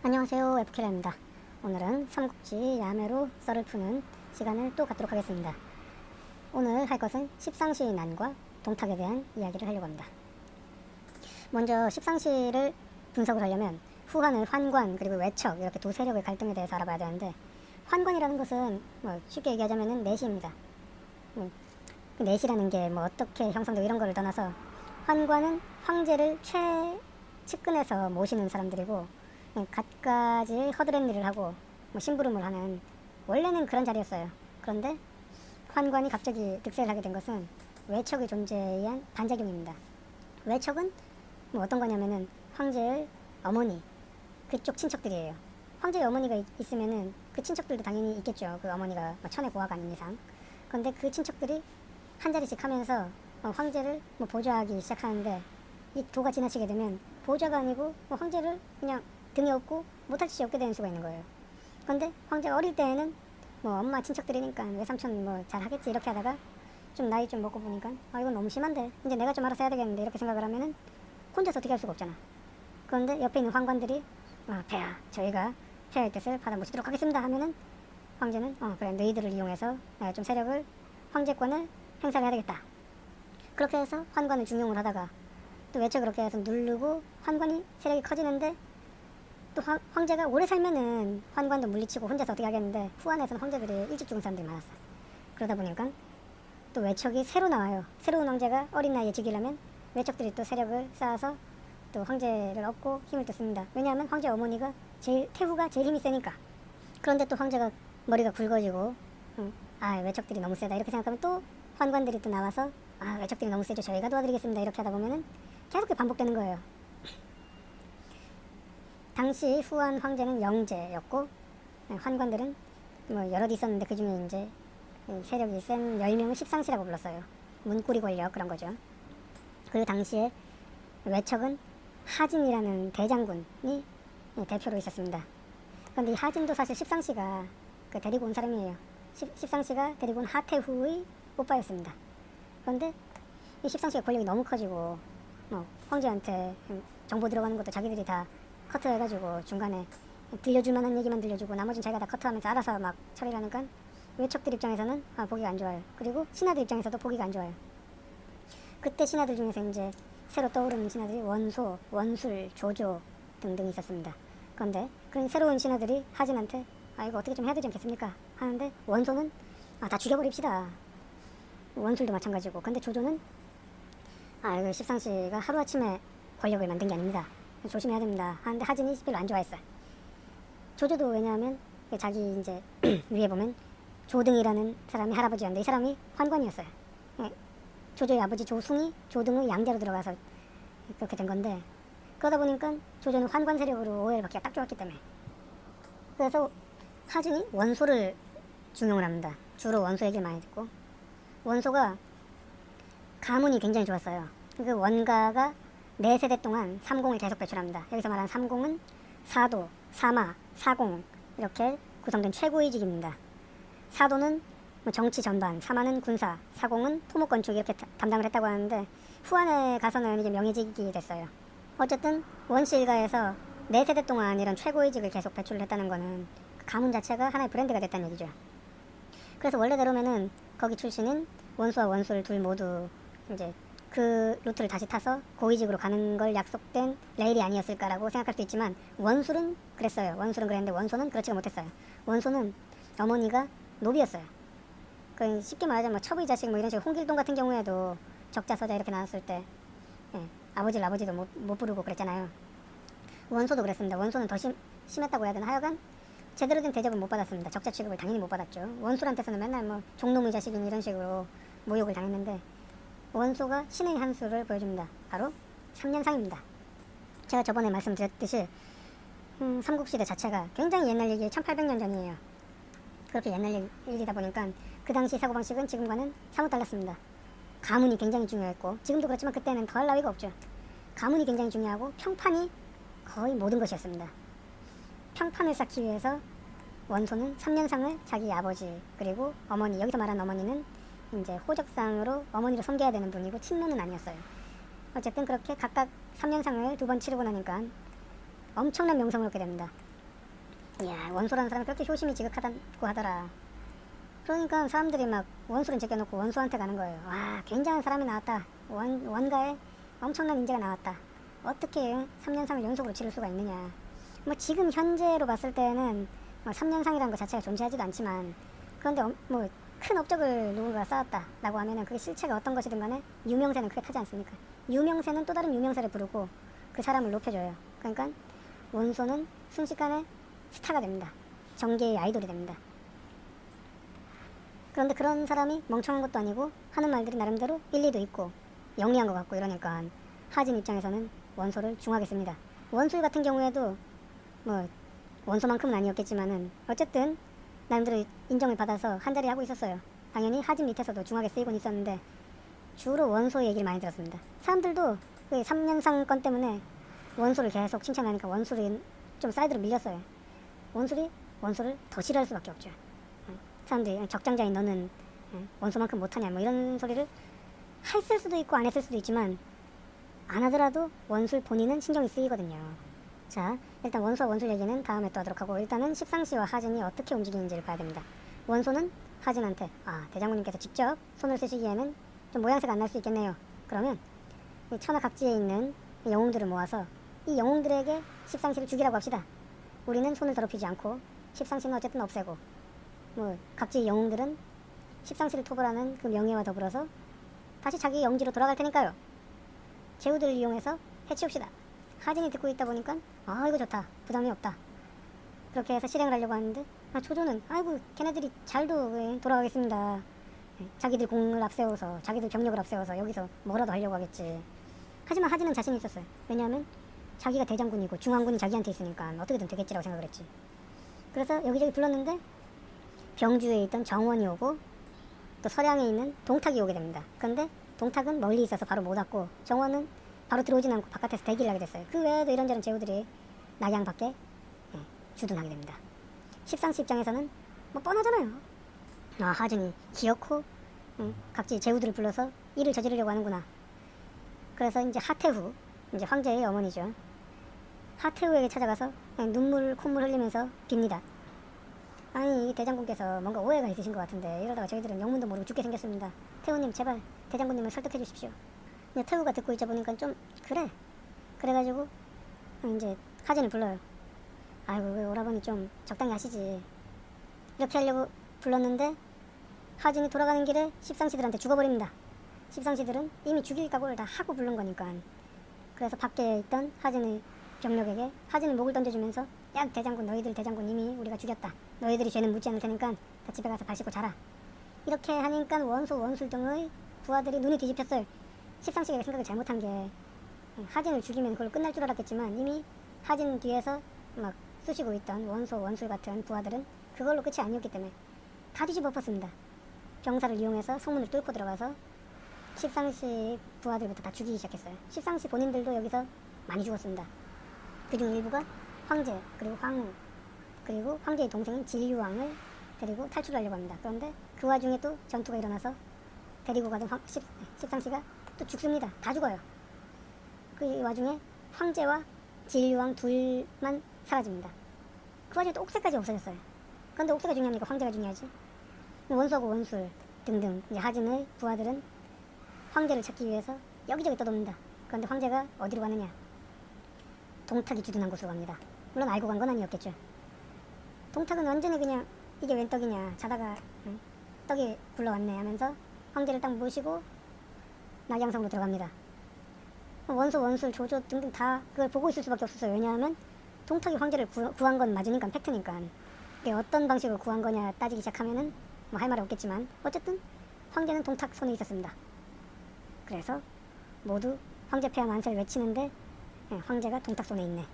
안녕하세요, 에프킬라입니다. 오늘은 삼국지 야매로 썰을 푸는 시간을 또 갖도록 하겠습니다. 오늘 할 것은 십상시의 난과 동탁에 대한 이야기를 하려고 합니다. 먼저 십상시를 분석을 하려면 후한을 환관 그리고 외척 이렇게 두 세력의 갈등에 대해서 알아봐야 되는데, 환관이라는 것은 쉽게 얘기하자면 내시입니다. 내시라는 게 어떻게 형성되고 이런 거를 떠나서, 환관은 황제를 최측근에서 모시는 사람들이고 갖가지 허드렛 일을 하고 심부름을 하는, 원래는 그런 자리였어요. 그런데 환관이 갑자기 득세를 하게 된 것은 외척의 존재에 의한 반작용입니다. 외척은 어떤 거냐면은 황제의 어머니, 그쪽 친척들이에요. 황제의 어머니가 있으면은 그 친척들도 당연히 있겠죠. 그 어머니가 천의 고아가 아닌 이상. 그런데 그 친척들이 한 자리씩 하면서 황제를 보좌하기 시작하는데, 이 도가 지나치게 되면 보좌가 아니고 황제를 그냥 등에 업고 못할 짓이 없게 되는 수가 있는 거예요. 그런데 황제가 어릴 때에는 엄마 친척들이니까 외삼촌 잘 하겠지 이렇게 하다가 좀 나이 좀 먹고 보니까 이건 너무 심한데, 이제 내가 좀 알아서 해야 되겠는데 이렇게 생각을 하면은 혼자서 어떻게 할 수가 없잖아. 그런데 옆에 있는 환관들이 폐하, 저희가 폐하의 뜻을 받아 모시도록 하겠습니다 하면은 황제는 그래, 너희들을 이용해서 내가 좀 세력을, 황제권을 행사를 해야 되겠다. 그렇게 해서 환관을 중용을 하다가 또 외척 그렇게 해서 누르고 환관이 세력이 커지는데, 또 황제가 오래 살면은 환관도 물리치고 혼자서 어떻게 하겠는데, 후한에서는 황제들이 일찍 죽은 사람들이 많았어요. 그러다 보니까 또 외척이 새로 나와요. 새로운 황제가 어린 나이에 즉위하면 외척들이 또 세력을 쌓아서 또 황제를 얻고 힘을 또 씁니다. 왜냐하면 황제 어머니가 태후가 제일 힘이 세니까. 그런데 또 황제가 머리가 굵어지고 외척들이 너무 세다 이렇게 생각하면 또 환관들이 또 나와서 외척들이 너무 세죠, 저희가 도와드리겠습니다 이렇게 하다 보면은 계속 반복되는 거예요. 당시 후한 황제는 영제였고, 환관들은 여럿 있었는데 그 중에 이제 세력이 센 10명을 십상시라고 불렀어요. 문고리 권력 그런 거죠. 그 당시에 외척은 하진이라는 대장군이 대표로 있었습니다. 그런데 이 하진도 사실 십상시가 데리고 온 사람이에요. 십상시가 데리고 온 하태후의 오빠였습니다. 그런데 이 십상시가 권력이 너무 커지고 황제한테 정보 들어가는 것도 자기들이 다 커트해가지고 중간에 들려줄 만한 얘기만 들려주고 나머지는 자기가 다 커트하면서 알아서 막 처리를 하니까 외척들 입장에서는 보기가 안 좋아요. 그리고 신하들 입장에서도 보기가 안 좋아요. 그때 신하들 중에서 이제 새로 떠오르는 신하들이 원소, 원술, 조조 등등 있었습니다. 그런데 그런 새로운 신하들이 하진한테 이거 어떻게 좀 해야 되지 않겠습니까 하는데, 원소는 다 죽여버립시다. 원술도 마찬가지고. 근데 조조는 이거 십상시가 하루아침에 권력을 만든 게 아닙니다, 조심해야 됩니다 하는데 하진이 별로 안 좋아했어요. 조조도 왜냐하면 자기 이제 위에 보면 조등이라는 사람이 할아버지였는데, 이 사람이 환관이었어요. 조조의 아버지 조숭이 조등의 양자로 들어가서 그렇게 된 건데, 그러다 보니까 조조는 환관 세력으로 오해를 받기가 딱 좋았기 때문에, 그래서 하진이 원소를 중용을 합니다. 주로 원소 얘기를 많이 듣고, 원소가 가문이 굉장히 좋았어요. 그 원가가 4세대 동안 삼공을 계속 배출합니다. 여기서 말하는 삼공은 사도, 사마, 사공 이렇게 구성된 최고위직입니다. 사도는 정치 전반, 사마는 군사, 사공은 토목건 쪽 이렇게 담당을 했다고 하는데, 후한에 가서는 이제 명예직이 됐어요. 어쨌든 원씨 일가에서 4세대 동안 이런 최고위직을 계속 배출을 했다는 거는 그 가문 자체가 하나의 브랜드가 됐다는 얘기죠. 그래서 원래대로면은 거기 출신인 원수와 원술 둘 모두 이제 그 루트를 다시 타서 고위직으로 가는 걸 약속된 레일이 아니었을까라고 생각할 수도 있지만, 원술은 그랬어요. 원술은 그랬는데 원소는 그렇지가 못했어요. 원소는 어머니가 노비였어요. 그 쉽게 말하자면 첩의 자식 이런 식으로, 홍길동 같은 경우에도 적자서자 이렇게 나왔을 때 아버지를 아버지도 못 부르고 그랬잖아요. 원소도 그랬습니다. 원소는 더 심했다고 해야 되나, 하여간 제대로 된 대접을 못 받았습니다. 적자 취급을 당연히 못 받았죠. 원술한테서는 맨날 종놈의 자식인 이런 식으로 모욕을 당했는데, 원소가 신의 한 수를 보여줍니다. 바로 3년상입니다. 제가 저번에 말씀드렸듯이 삼국시대 자체가 굉장히 옛날 얘기, 1800년 전이에요. 그렇게 옛날 얘기다 보니까 그 당시 사고방식은 지금과는 사뭇 달랐습니다. 가문이 굉장히 중요했고, 지금도 그렇지만 그때는 더할 나위가 없죠. 가문이 굉장히 중요하고 평판이 거의 모든 것이었습니다. 평판을 쌓기 위해서 원소는 3년상을 자기 아버지 그리고 어머니, 여기서 말하는 어머니는 이제 호적상으로 어머니를 섬겨야 되는 분이고 친노는 아니었어요. 어쨌든 그렇게 각각 3년상을 2번 치르고 나니까 엄청난 명성을 얻게 됩니다. 이야, 원소라는 사람이 그렇게 효심이 지극하다고 하더라. 그러니까 사람들이 막 원수를 제껴놓고 원수한테 가는 거예요. 와, 굉장한 사람이 나왔다. 원가에 엄청난 인재가 나왔다. 어떻게 3년상을 연속으로 치를 수가 있느냐. 뭐 지금 현재로 봤을 때는 뭐 3년상이라는 것 자체가 존재하지도 않지만, 그런데 뭐 큰 업적을 누군가 쌓았다라고 하면은 그게 실체가 어떤 것이든 간에 유명세는 크게 타지 않습니까? 유명세는 또 다른 유명세를 부르고 그 사람을 높여줘요. 그러니까 원소는 순식간에 스타가 됩니다. 정계의 아이돌이 됩니다. 그런데 그런 사람이 멍청한 것도 아니고 하는 말들이 나름대로 일리도 있고 영리한 것 같고 이러니까 하진 입장에서는 원소를 중하게 씁니다. 원술 같은 경우에도 뭐 원소만큼은 아니었겠지만은 어쨌든 나름대로 인정을 받아서 한 자리 하고 있었어요. 당연히 하진 밑에서도 중하게 쓰이곤 있었는데 주로 원소 얘기를 많이 들었습니다. 사람들도 그 3년상 건 때문에 원소를 계속 칭찬하니까 원술이 좀 사이드로 밀렸어요. 원소를 더 싫어할 수밖에 없죠. 사람들이 적장자인 너는 원소만큼 못하냐 뭐 이런 소리를 했을 수도 있고 안 했을 수도 있지만 안 하더라도 원술 본인은 신경이 쓰이거든요. 자, 일단 원소와 원술 얘기는 다음에 또 하도록 하고, 일단은 십상시와 하진이 어떻게 움직이는지를 봐야 됩니다. 원소는 하진한테 대장군님께서 직접 손을 쓰시기에는 좀 모양새가 안 날 수 있겠네요. 그러면 이 천하 각지에 있는 영웅들을 모아서 이 영웅들에게 십상시를 죽이라고 합시다. 우리는 손을 더럽히지 않고 십상시는 어쨌든 없애고, 뭐 각지 영웅들은 십상시를 토벌하는 그 명예와 더불어서 다시 자기 영지로 돌아갈 테니까요. 제후들을 이용해서 해치웁시다. 하진이 듣고 있다 보니까 이거 좋다, 부담이 없다. 그렇게 해서 실행을 하려고 하는데 조조는 아이고 걔네들이 잘도 돌아가겠습니다. 자기들 공을 앞세워서 자기들 병력을 앞세워서 여기서 뭐라도 하려고 하겠지. 하지만 하진은 자신이 있었어요. 왜냐하면 자기가 대장군이고 중앙군이 자기한테 있으니까 어떻게든 되겠지라고 생각을 했지. 그래서 여기저기 불렀는데 병주에 있던 정원이 오고 또 서량에 있는 동탁이 오게 됩니다. 그런데 동탁은 멀리 있어서 바로 못 왔고 정원은 바로 들어오진 않고 바깥에서 대기를 하게 됐어요. 그 외에도 이런저런 제후들이 낙양 밖에 주둔하게 됩니다. 십상시 입장에서는 뭐 뻔하잖아요. 하진이 기어코 각지 제후들을 불러서 일을 저지르려고 하는구나. 그래서 이제 하태후, 이제 황제의 어머니죠. 하태후에게 찾아가서 눈물 콧물 흘리면서 빕니다. 아니, 이 대장군께서 뭔가 오해가 있으신 것 같은데 이러다가 저희들은 영문도 모르고 죽게 생겼습니다. 태후님 제발 대장군님을 설득해 주십시오. 근데 태후가 듣고 있자 보니까 좀 그래가지고 이제 하진을 불러요. 아이고 왜 오라버니 좀 적당히 하시지. 이렇게 하려고 불렀는데 하진이 돌아가는 길에 십상시들한테 죽어버립니다. 십상시들은 이미 죽일 각오를 다 하고 부른 거니까. 그래서 밖에 있던 하진의 병력에게 하진이 목을 던져주면서 야 대장군, 너희들 대장군 이미 우리가 죽였다. 너희들이 죄는 묻지 않을 테니까 다 집에 가서 발 씻고 자라. 이렇게 하니까 원소 원술 등의 부하들이 눈이 뒤집혔어요. 십상시가 생각을 잘못한 게 하진을 죽이면 그걸로 끝날 줄 알았겠지만 이미 하진 뒤에서 막 쑤시고 있던 원소 원술 같은 부하들은 그걸로 끝이 아니었기 때문에 다 뒤집어 엎었습니다. 병사를 이용해서 성문을 뚫고 들어가서 십상시 부하들부터 다 죽이기 시작했어요. 십상시 본인들도 여기서 많이 죽었습니다. 그중 일부가 황제, 그리고 황후, 그리고 황제의 동생인 진류왕을 데리고 탈출하려고 합니다. 그런데 그 와중에 또 전투가 일어나서 데리고 가던 십상시가 또 죽습니다. 다 죽어요. 그 와중에 황제와 진류왕 둘만 사라집니다. 그 와중에 또 옥새까지 없어졌어요. 그런데 옥새가 중요합니까? 황제가 중요하지. 원소하고 원술 등등 이제 하진의 부하들은 황제를 찾기 위해서 여기저기 떠돕니다. 그런데 황제가 어디로 가느냐? 동탁이 주둔한 곳으로 갑니다. 물론 알고 간 건 아니었겠죠. 동탁은 완전히 그냥 이게 웬 떡이냐, 자다가 떡이 굴러왔네 하면서 황제를 딱 모시고 낙양성으로 들어갑니다. 원소, 원술, 조조 등등 다 그걸 보고 있을 수밖에 없었어요. 왜냐하면 동탁이 황제를 구한 건 맞으니까, 팩트니까. 이게 어떤 방식으로 구한 거냐 따지기 시작하면은 뭐 할 말이 없겠지만 어쨌든 황제는 동탁 손에 있었습니다. 그래서 모두 황제 폐하 만세를 외치는데 황제가 동탁 손에 있네.